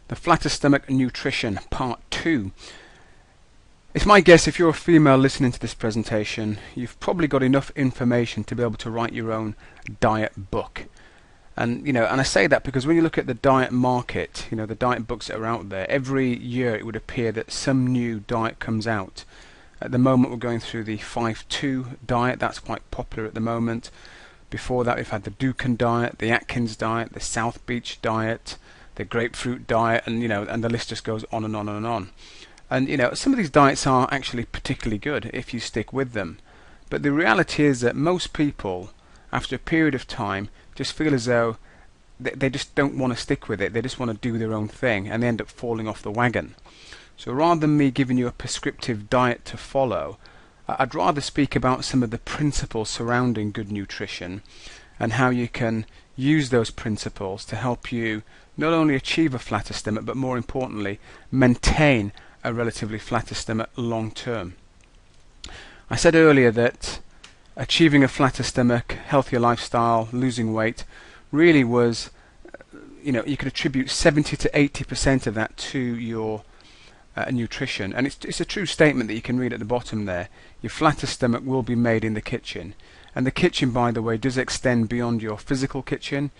The Flatter Stomach Nutrition, Part 2. It's my guess if you're a female listening to this presentation, you've probably got enough information to be able to write your own diet book. And I say that because when you look at the diet market, the diet books that are out there, every year it would appear that some new diet comes out. At the moment we're going through the 5.2 diet, that's quite popular at the moment. Before that we've had the Dukan diet, the Atkins diet, the South Beach diet, the grapefruit diet, and and the list just goes on and on and on. And some of these diets are actually particularly good if you stick with them. But the reality is that most people, after a period of time, just feel as though they just don't want to stick with it. They just want to do their own thing, and they end up falling off the wagon. So rather than me giving you a prescriptive diet to follow, I'd rather speak about some of the principles surrounding good nutrition and how you can use those principles to help you not only achieve a flatter stomach, but more importantly, maintain a relatively flatter stomach long term. I said earlier that achieving a flatter stomach, healthier lifestyle, losing weight, really was, you could attribute 70 to 80% of that to your nutrition. And it's a true statement that you can read at the bottom there. Your flatter stomach will be made in the kitchen. And the kitchen, by the way, does extend beyond your physical kitchen.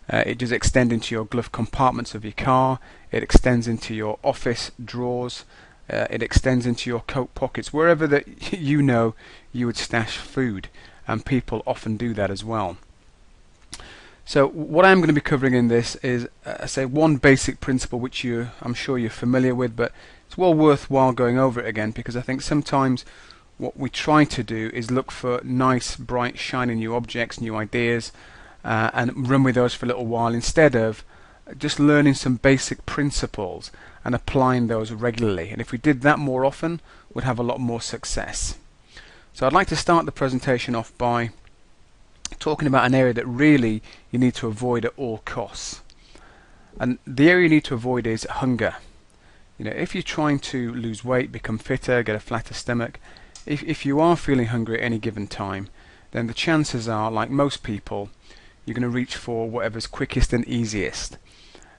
It does extend into your glove compartments of your car. It extends into your office drawers. It extends into your coat pockets, wherever that you would stash food, and people often do that as well. So what I'm going to be covering in this is, one basic principle which I'm sure you're familiar with, but it's well worthwhile going over it again, because I think sometimes what we try to do is look for nice, bright, shiny new objects, new ideas, and run with those for a little while, instead of just learning some basic principles and applying those regularly. And if we did that more often, we'd have a lot more success. So I'd like to start the presentation off by talking about an area that really you need to avoid at all costs. And the area you need to avoid is hunger. If you're trying to lose weight, become fitter, get a flatter stomach, if you are feeling hungry at any given time, then the chances are, like most people, you're going to reach for whatever's quickest and easiest.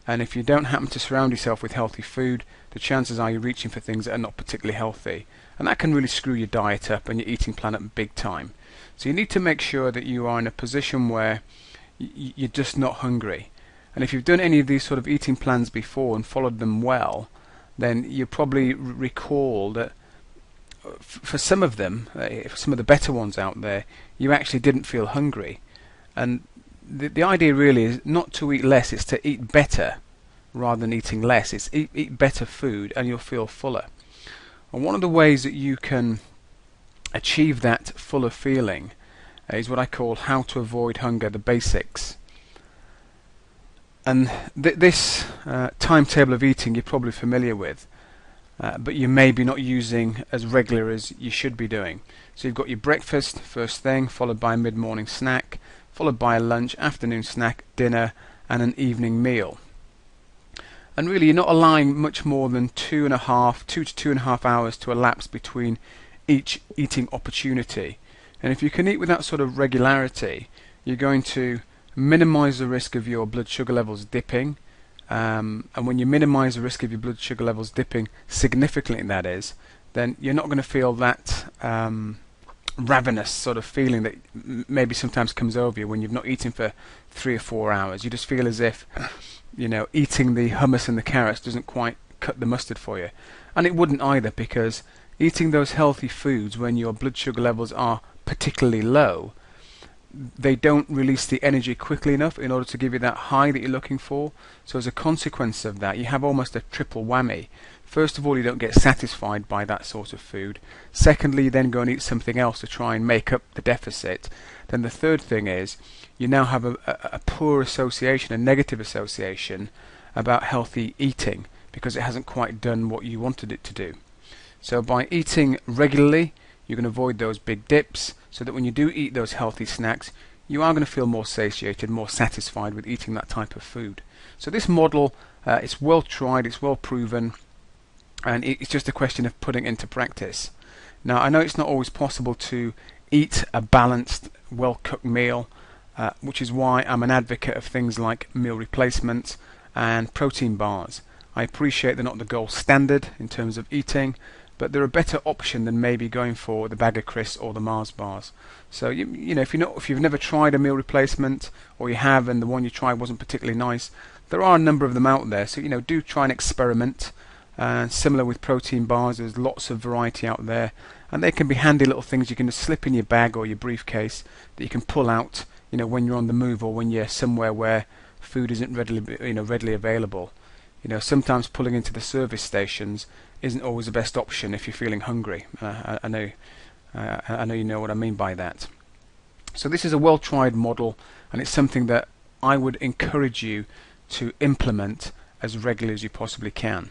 And if you don't happen to surround yourself with healthy food, the chances are you're reaching for things that are not particularly healthy. And that can really screw your diet up and your eating plan up big time. So you need to make sure that you are in a position where you're just not hungry. And if you've done any of these sort of eating plans before and followed them well, then you probably recall that for some of them, for some of the better ones out there, you actually didn't feel hungry. And the idea really is not to eat less, it's to eat better rather than eating less. It's eat better food and you'll feel fuller. And one of the ways that you can achieve that fuller feeling is what I call how to avoid hunger, the basics. And this timetable of eating you're probably familiar with, but you may be not using as regular as you should be doing. So you've got your breakfast first thing, followed by a mid-morning snack, followed by a lunch, afternoon snack, dinner, and an evening meal. And really you're not allowing much more than 2 to 2.5 hours to elapse between each eating opportunity. And if you can eat with that sort of regularity, you're going to minimize the risk of your blood sugar levels dipping. And when you minimize the risk of your blood sugar levels dipping significantly, that is, then you're not going to feel that ravenous sort of feeling that maybe sometimes comes over you when you've not eaten for 3 or 4 hours. You just feel as if eating the hummus and the carrots doesn't quite cut the mustard for you. And it wouldn't either, because eating those healthy foods when your blood sugar levels are particularly low, they don't release the energy quickly enough in order to give you that high that you're looking for. So as a consequence of that, you have almost a triple whammy. First of all, you don't get satisfied by that sort of food. Secondly, you then go and eat something else to try and make up the deficit. Then the third thing is, you now have a poor association, a negative association about healthy eating, because it hasn't quite done what you wanted it to do. So by eating regularly, you can avoid those big dips, so that when you do eat those healthy snacks, you are going to feel more satiated, more satisfied with eating that type of food. So this model, it's well tried, it's well proven, and it's just a question of putting it into practice. Now I know it's not always possible to eat a balanced, well-cooked meal, which is why I'm an advocate of things like meal replacements and protein bars, I appreciate they're not the gold standard in terms of eating, but they're a better option than maybe going for the bag of crisps or the Mars bars. So you know, if you've never tried a meal replacement, or you have and the one you tried wasn't particularly nice, there are a number of them out there. So do try and experiment. Similar with protein bars, there's lots of variety out there, and they can be handy little things you can just slip in your bag or your briefcase that you can pull out, when you're on the move or when you're somewhere where food isn't readily available. Sometimes pulling into the service stations isn't always the best option if you're feeling hungry. I know you know what I mean by that. So this is a well-tried model, and it's something that I would encourage you to implement as regularly as you possibly can.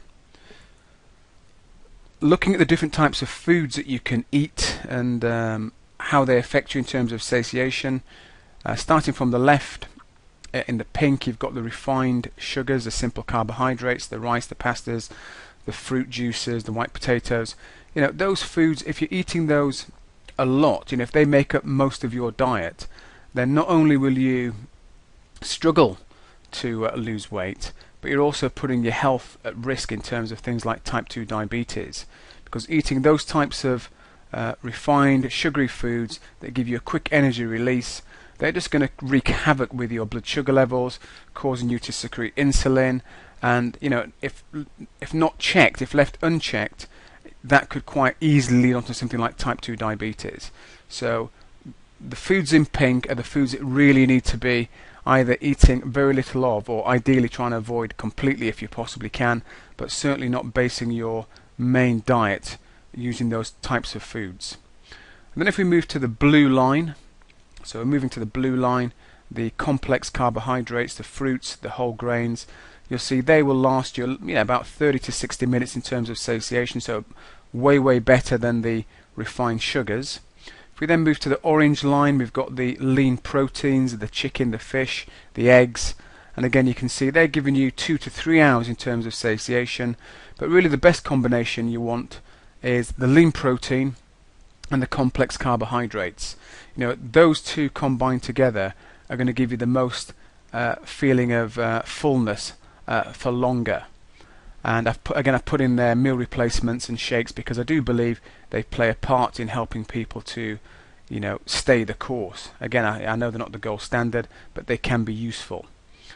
Looking at the different types of foods that you can eat and how they affect you in terms of satiation, starting from the left, in the pink you've got the refined sugars, the simple carbohydrates, the rice, the pastas, the fruit juices, the white potatoes. Those foods, if you're eating those a lot, if they make up most of your diet, then not only will you struggle to lose weight, but you're also putting your health at risk in terms of things like type 2 diabetes, because eating those types of refined sugary foods that give you a quick energy release, they're just going to wreak havoc with your blood sugar levels, causing you to secrete insulin, and if not checked, if left unchecked, that could quite easily lead on to something like type 2 diabetes. So the foods in pink are the foods that really need to be either eating very little of, or ideally trying to avoid completely if you possibly can, but certainly not basing your main diet using those types of foods. And then if we move to the blue line, so we're moving to the blue line, the complex carbohydrates, the fruits, the whole grains, you'll see they will last you about 30 to 60 minutes in terms of satiation, so way better than the refined sugars. If we then move to the orange line, we've got the lean proteins, the chicken, the fish, the eggs, and again you can see they're giving you 2 to 3 hours in terms of satiation, but really the best combination you want is the lean protein and the complex carbohydrates. Those two combined together are going to give you the most feeling of fullness for longer. And I've put in there meal replacements and shakes because I do believe they play a part in helping people to stay the course. Again, I know they're not the gold standard, but they can be useful,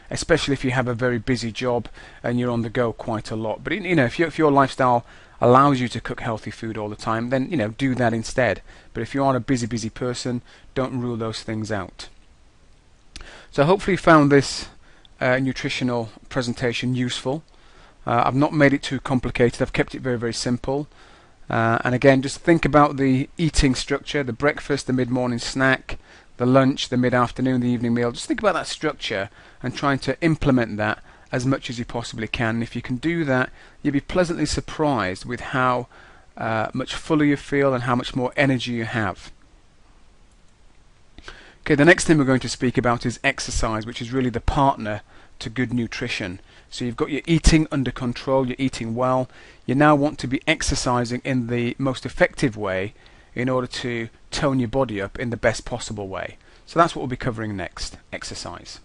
especially if you have a very busy job and you're on the go quite a lot. But if your lifestyle allows you to cook healthy food all the time, then do that instead. But if you are a busy person, don't rule those things out. So hopefully you found this nutritional presentation useful. I've not made it too complicated. I've kept it very simple. And again, just think about the eating structure: the breakfast, the mid-morning snack, the lunch, the mid-afternoon, the evening meal. Just think about that structure and trying to implement that as much as you possibly can. And if you can do that, you'll be pleasantly surprised with how much fuller you feel and how much more energy you have. Okay, the next thing we're going to speak about is exercise, which is really the partner to good nutrition. So you've got your eating under control, you're eating well, you now want to be exercising in the most effective way in order to tone your body up in the best possible way. So that's what we'll be covering next: exercise.